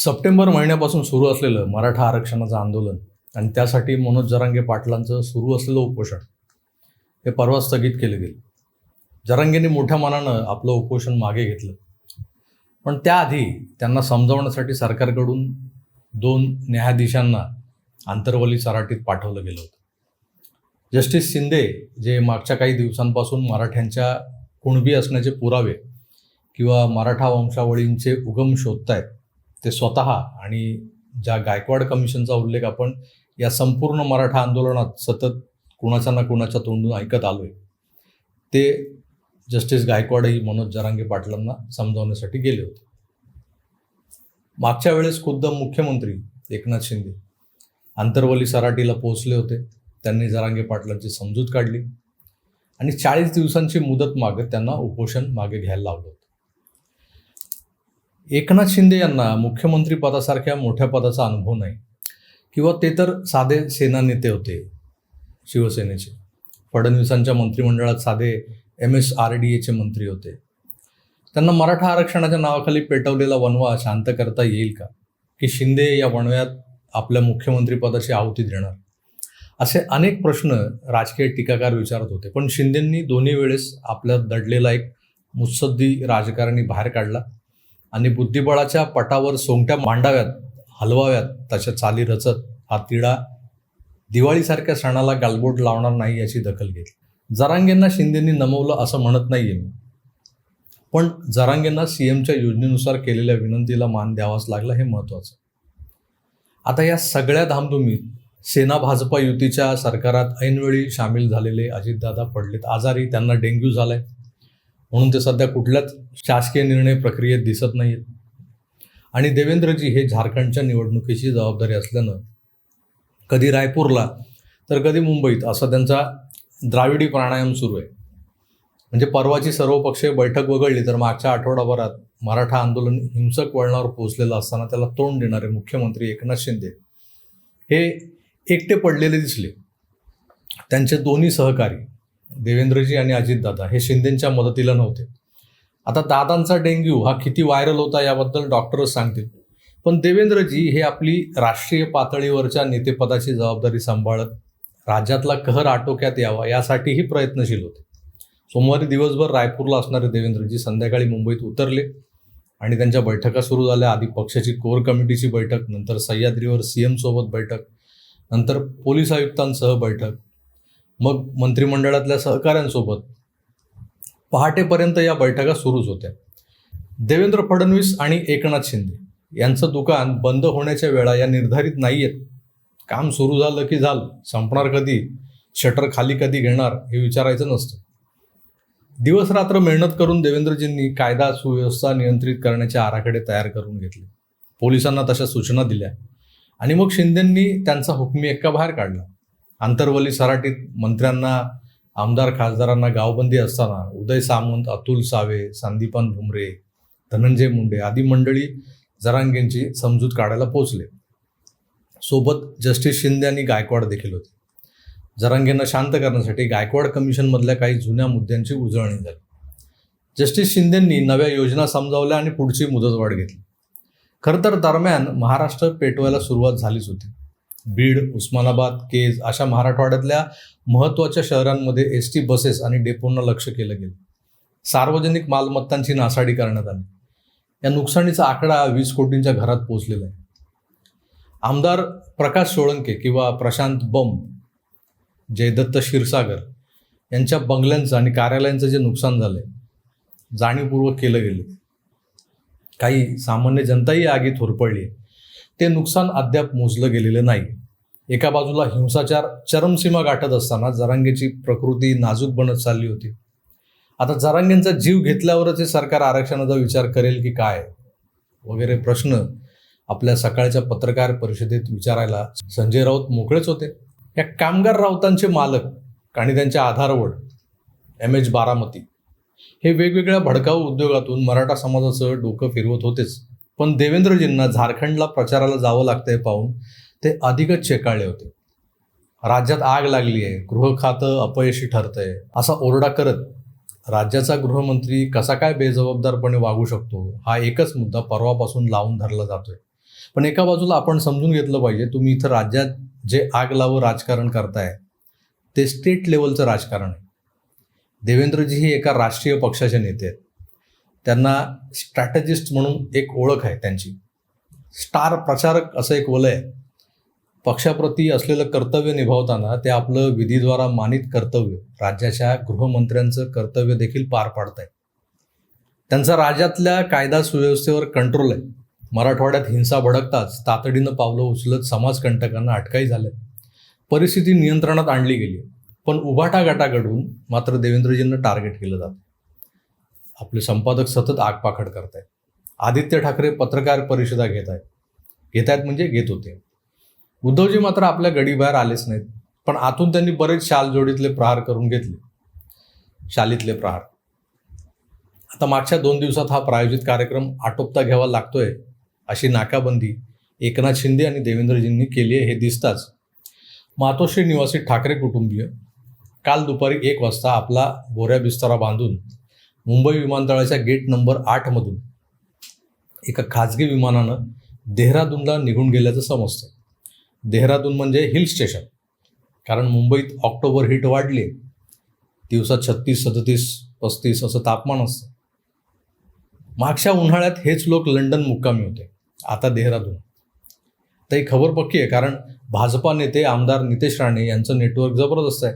September महिन्यापासून सुरू असलेलं मराठा आरक्षणाचं आंदोलन आणि त्यासाठी मनोज जरांगे पाटलांचं सुरू असलेलं उपोषण हे परवा स्थगित केले गेले. जरांगेंनी मोठ्या मनानं आपलं उपोषण मागे घेतलं, पण त्याआधी त्यांना समजावण्यासाठी सरकारकडून 2 न्यायाधीशांना आंतरवली सराटीत पाठवलं गेलं होतं. जस्टिस शिंदे, जे मागच्या काही दिवसांपासून मराठ्यांच्या कुणबी असण्याचे पुरावे किंवा मराठा वंशावळींचे उगम शोधतायत, ते स्वतः आणि ज्या गायकवाड कमिशनचा उल्लेख आपण या संपूर्ण मराठा आंदोलनात सतत कुणाच्या ना कुणाच्या तोंडून ऐकत आलोय, ते जस्टिस गायकवाडही मनोज जरांगे पाटलांना समजावण्यासाठी गेले होते. मागच्या वेळेस खुद्द मुख्यमंत्री एकनाथ शिंदे आंतरवली सराटीला पोहोचले होते. त्यांनी जरांगे पाटलांची समजूत काढली आणि 40 दिवसांची मुदत मागत त्यांना उपोषण मागे घ्यायला लावलं होतं. एकनाथ शिंदे यांना मुख्यमंत्री पदासारख्या मोठ्या पदाचा अनुभव नाही, किंवा ते तर साधे सेना नेते होते शिवसेनेचे. फडणवीसांच्या मंत्रिमंडळात साधे MSRDAचे मंत्री होते. त्यांना मराठा आरक्षणाच्या नावाखाली पेटवलेला वणवा शांत करता येईल का, की शिंदे या वणव्यात आपल्या मुख्यमंत्रीपदाची आहुती देणार, असे अनेक प्रश्न राजकीय टीकाकार विचारत होते. पण शिंदेंनी दोन्ही वेळेस आपल्यात दडलेला एक मुत्सद्दी राजकारणी बाहेर काढला आणि बुद्धिबळाच्या पटावर सोंगट्या मांडाव्यात, हलवाव्यात तशा चाली रचत हा तिढा दिवाळीसारख्या सणाला गालबोट लावणार नाही याची दखल घेतली. जरांगेंना शिंदेंनी नमवलं असं म्हणत नाहीये मी, पण जरांगेंना CMच्या योजनेनुसार केलेल्या विनंतीला मान द्यावाच लागला, हे महत्त्वाचं. आता या सगळ्या धामधुमीत सेना भाजपा युतीच्या सरकारात ऐनवेळी सामील झालेले अजितदादा पडलेत आजारी. त्यांना डेंग्यू झालाय, म्हणून ते सध्या कुठल्याच शासकीय निर्णय प्रक्रियेत दिसत नाहीत. आणि देवेंद्रजी हे झारखंडच्या निवडणुकीची जबाबदारी असल्यानं कधी रायपूरला तर कधी मुंबईत असा त्यांचा द्राविडी प्राणायाम सुरू आहे. म्हणजे परवाची सर्वपक्षीय बैठक वगळली तर मागच्या आठवडाभरात मराठा आंदोलन हिंसक वळणावर पोहोचलेलं असताना त्याला तोंड देणारे मुख्यमंत्री एकनाथ शिंदे हे एकटे पडलेले दिसले. त्यांचे दोन्ही सहकारी देवेंद्रजी आणि अजितदादा हे शिंदेंच्या मदतीला नव्हते. आता दादांचा डेंग्यू हा किती व्हायरल होता याबद्दल डॉक्टरच सांगतील, पण देवेंद्रजी हे आपली राष्ट्रीय पातळीवरच्या नेतेपदाची जबाबदारी सांभाळत राज्यातला कहर आटोक्यात यावा यासाठीही प्रयत्नशील होते. सोमवारी दिवसभर रायपूरला असणारे देवेंद्रजी संध्याकाळी मुंबईत उतरले आणि त्यांच्या बैठका सुरू झाल्या. आधी पक्षाची कोर कमिटीची बैठक, नंतर सह्याद्रीवर CM सोबत बैठक, नंतर पोलीस आयुक्तांसह बैठक, मग मंत्रिमंडळातल्या सहकाऱ्यांसोबत. पहाटेपर्यंत या बैठका सुरूच होत्या. देवेंद्र फडणवीस आणि एकनाथ शिंदे यांचं दुकान बंद होण्याच्या वेळा या निर्धारित नाही आहेत. काम सुरू झालं की झालं, संपणार कधी, शटर खाली कधी घेणार हे विचारायचं नसतं. दिवस रात्र मेहनत करून देवेंद्रजींनी कायदा सुव्यवस्था नियंत्रित करण्याचे आराखडे तयार करून घेतले, पोलिसांना तशा सूचना दिल्या आणि मग शिंदेंनी त्यांचा हुकमी एक्का बाहेर काढला. आंतरवली सराटीत मंत्र्यांना, आमदार खासदारांना गावबंदी असताना उदय सामंत, अतुल सावे, संदीपान भुमरे, धनंजय मुंडे आदी मंडळी जरांगेंची समजूत काढायला पोहोचले. सोबत जस्टिस शिंदे आणि गायकवाड देखील होते. जरांगेंना शांत करण्यासाठी गायकवाड कमिशनमधल्या काही जुन्या मुद्द्यांची उजळणी झाली. जस्टिस शिंदेंनी नव्या योजना समजावल्या आणि पुढची मुदतवाढ घेतली. खरं तर दरम्यान महाराष्ट्र पेटवायला सुरुवात झालीच होती. बीड, उस्मानाबाद, केज अशा मराठवाड्यातल्या महत्त्वाच्या शहरांमध्ये ST बसेस आणि डेपोंना लक्ष केलं गेलं. सार्वजनिक मालमत्तांची नासाडी करण्यात आली. या नुकसानीचा आकडा 20 कोटींच्या घरात पोहोचलेला आहे. आमदार प्रकाश सोळंके किंवा प्रशांत बम, जयदत्त क्षीरसागर यांच्या बंगल्यांचं आणि कार्यालयांचं जे नुकसान झालंय जाणीवपूर्वक केलं गेलं. काही सामान्य जनताही आगीत होरपळली. ते नुकसान अद्याप मोजलं गेलेलं नाही. एका बाजूला हिंसाचार चरमसीमा गाठत असताना जरांगेची प्रकृती नाजूक बनत चालली होती. आता जरांगेंचा जीव घेतल्यावरच हे सरकार आरक्षणाचा विचार करेल की काय वगैरे प्रश्न आपल्या सकाळच्या पत्रकार परिषदेत विचारायला संजय राऊत मोकळेच होते. या कामगार राऊतांचे मालक आणि त्यांच्या आधारवड MH बारामती हे वेगवेगळ्या भडकाऊ उद्योगातून मराठा समाजाचं डोकं फिरवत होतेच, पण देवेंद्रजींना झारखंडला प्रचाराला जावं लागतंय पाहून ते अधिकच चेकाळले होते. राज्यात आग लागली आहे, गृह खातं अपयशी ठरतंय असा ओरडा करत राज्याचा गृहमंत्री कसा काय बेजबाबदारपणे वागू शकतो हा एकच मुद्दा परवापासून लावून धरला जातोय. पण एका बाजूला आपण समजून घेतलं पाहिजे, तुम्ही इथं राज्यात जे आग लावं राजकारण करताय ते स्टेट लेवलचं राजकारण आहे. देवेंद्रजी हे एका राष्ट्रीय पक्षाचे नेते आहेत. त्यांना स्ट्रॅटेजिस्ट म्हणून एक ओळख आहे त्यांची. स्टार प्रचारक असं एक वलय आहे. पक्षाप्रती असलेलं कर्तव्य निभावताना ते आपलं विधीद्वारा मानित कर्तव्य, राज्याच्या गृहमंत्र्यांचं कर्तव्य देखील पार पाडतायत. त्यांचा राज्यातल्या कायदा सुव्यवस्थेवर कंट्रोल आहे. मराठवाड्यात हिंसा भडकताच तातडीनं पावलं उचलत समाजकंटकांना अटकाई झाल्या. परिस्थिती नियंत्रणात आणली गेली. पण उभाटा गटाकडून मात्र देवेंद्रजींना टार्गेट केलं जातं. आपले संपादक सतत आगपाखड करतायत. आदित्य ठाकरे पत्रकार परिषदा घेत आहेत म्हणजे घेत होते. उद्धवजी मात्र आपल्या गडीबाहेर आलेच नाहीत. पण आतून त्यांनी बरेच शालजोडीतले प्रहार करून घेतले. शालीतले प्रहार. आता मागच्या 2 दिवसात हा प्रायोजित कार्यक्रम आटोपता घ्यावा लागतोय अशी नाकाबंदी एकनाथ शिंदे आणि देवेंद्रजींनी केली आहे हे दिसताच मातोश्री निवासी ठाकरे कुटुंबीय काल दुपारी 1 वाजता आपला बोऱ्या बिस्तारा बांधून मुंबई विमानतळाच्या गेट नंबर 8 मधून एका खाजगी विमानानं देहरादूनला निघून गेल्याचं समजतं. देहरादून म्हणजे हिल स्टेशन. कारण मुंबईत ऑक्टोबर हीट वाढली. दिवसात 36, 37, 35 असं तापमान असतं. मागच्या उन्हाळ्यात हेच लोक लंडन मुक्कामी होते. आता देहरादून. तर ही खबर पक्की आहे, कारण भाजपा नेते आमदार नितेश राणे यांचं नेटवर्क जबरदस्त आहे.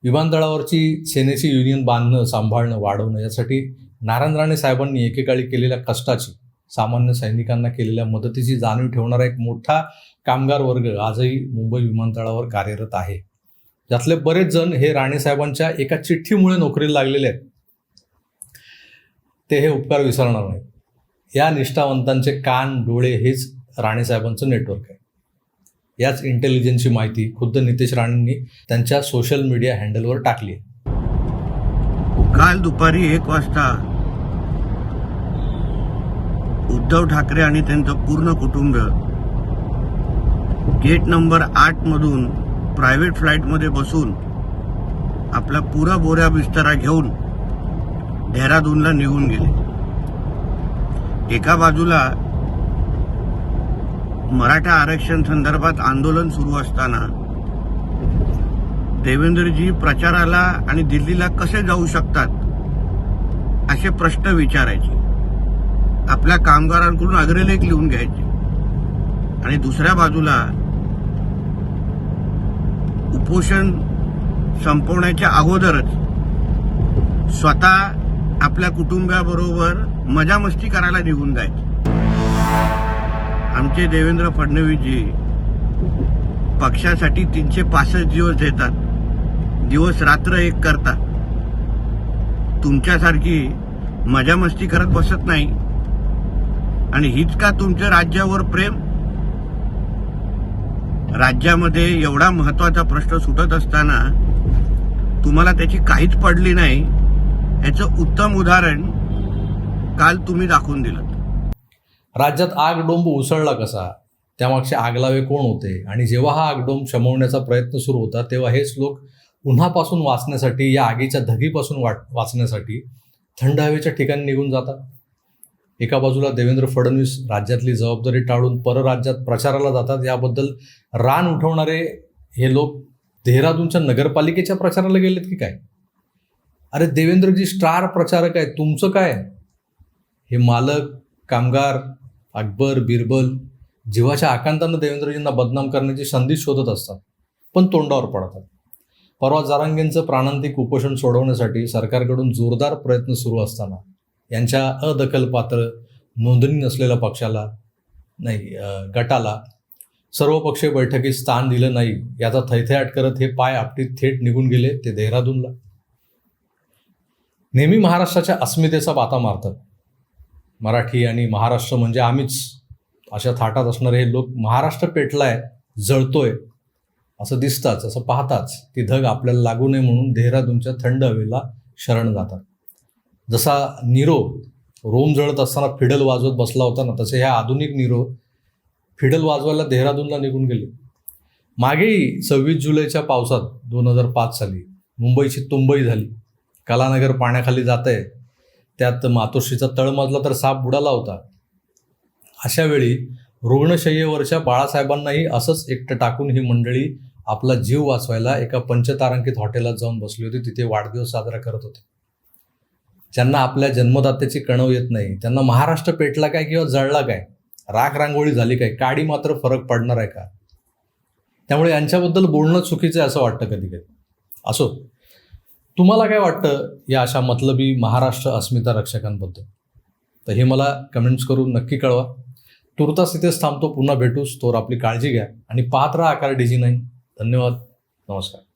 विमानतळावरची सेनेची युनियन बांधणं, सांभाळणं, वाढवणं यासाठी नारायण राणे साहेबांनी एकेकाळी केलेल्या कष्टाची, सामान्य सैनिकांना केलेल्या मदतीची जाणीव ठेवणारा एक मोठा कामगार वर्ग आजही मुंबई विमानतळावर कार्यरत आहे. यातले बरेच जण हे राणेसाहेबांच्या एका चिठ्ठीमुळे नोकरीला लागलेले आहेत. ते हे उपकार विसरणार नाहीत. या निष्ठावंतांचे कान, डोळे हेच राणेसाहेबांचं नेटवर्क आहे. याच इंटेलिजन्सची माहिती खुद्द नितेश राणेंनी त्यांच्या सोशल मीडिया हँडलवर टाकली आहे. काल दुपारी 1 वाजता उद्धव ठाकरे आणि त्यांचं पूर्ण कुटुंब गेट नंबर 8 मधून प्रायव्हेट फ्लाईटमध्ये बसून आपला पुरा बोऱ्या बिस्तारा घेऊन देहरादूनला निघून गेले. एका बाजूला मराठा आरक्षण संदर्भात आंदोलन सुरू असताना देवेंद्रजी प्रचाराला आणि दिल्लीला कसे जाऊ शकतात असे प्रश्न विचारायचे. आपल्या कामगारांकडून अग्रलेख लिहून घ्यायचे. आणि दुसऱ्या बाजूला उपोषण संपवण्याच्या अगोदरच स्वतः आपल्या कुटुंबाबरोबर मजा मस्ती करायला निघून जायचे. आमचे देवेंद्र फडणवीसजी पक्षासाठी 365 दिवस देतात, दिवस रात्र एक करतात. तुमच्यासारखी मजा मस्ती करत बसत नाही. आणि हीच का तुमच्या राज्यावर प्रेम? राज्यामध्ये एवढा महत्वाचा प्रश्न सुटत असताना तुम्हाला त्याची काहीच पडली नाही, याचं उत्तम उदाहरण काल तुम्ही दाखवून दिलं. राज्यात आगडोंब उसळला कसा, त्यामागचे आगलावे कोण होते, आणि जेव्हा हा आगडोंब शमवण्याचा प्रयत्न सुरू होता तेव्हा हेच लोक उन्हापासून वाचण्यासाठी, या आगीच्या धगीपासून वाचण्यासाठी थंड हवेच्या ठिकाणी निघून जातात. एका बाजूला देवेंद्र फडणवीस राज्यातली जबाबदारी टाळून परराज्यात प्रचाराला जातात. याबद्दल रान उठवणारे हे लोक देहरादूनच्या नगरपालिकेच्या प्रचाराला गेलेत की काय? अरे देवेंद्रजी स्टार प्रचारक आहे, तुमचं काय? हे मालक, कामगार, अकबर, बिरबल जीवाच्या आकांतानं देवेंद्रजींना बदनाम करण्याची संधी शोधत असतात, पण तोंडावर पडतात. परवा जरांगेंचं प्राणांतिक उपोषण सोडवण्यासाठी सरकारकडून जोरदार प्रयत्न सुरू असताना यांच्या अदखलपात्र, नोंदणी नसलेल्या पक्षाला गटाला सर्वपक्षीय बैठकीत स्थान दिलं नाही, याचा थैथयाट करत हे पाय आपटीत थेट निघून गेले ते देहरादूनला. नेहमी महाराष्ट्राच्या अस्मितेचा बाता मारतात. मराठी आणि महाराष्ट्र म्हणजे आम्हीच अशा थाटात असणारे हे लोक महाराष्ट्र पेटलाय, जळतोय असं दिसताच, असं पाहताच ती धग आपल्याला लागू नये म्हणून देहरादूनच्या थंड हवेला शरण जातात. जसा नीरो रोम जळत असताना फिडल वाजवत बसला होता ना, तसे ह्या आधुनिक नीरो फिडल वाजवायला देहरादूनला निघून गेले. मागेही 26 जुलैच्या पावसात 2005 साली मुंबईची तुंबई झाली. कलानगर पाण्याखाली जात आहे, त्यात मातोश्रीचा तळमजला तर साप बुडाला होता. अशा वेळी रुग्णशय्येवरच्या बाळासाहेबांनाही असंच एकटं टाकून ही मंडळी आपला जीव वाचवायला एका पंचतारांकित हॉटेलात जाऊन बसली होती, तिथे वाढदिवस साजरा करत होते. ज्यांना आपल्या जन्मदात्याची कणव येत नाही, त्यांना महाराष्ट्र पेटला काय किंवा जळला काय, राख रांगोळी झाली काय, काडी मात्र फरक पडणार आहे का? त्यामुळे यांच्याबद्दल बोलणं चुकीचं आहे असं वाटतं कधी कधी. असो, तुम्हाला काय वाटतं या अशा मतलबी महाराष्ट्र अस्मिता रक्षकांबद्दल? तर हे मला कमेंट्स करून नक्की कळवा. तुर्तास इथेच थांबतो, पुन्हा भेटूच. तोवर आपली काळजी घ्या आणि पाहत राहा आकार DG9. धन्यवाद. नमस्कार.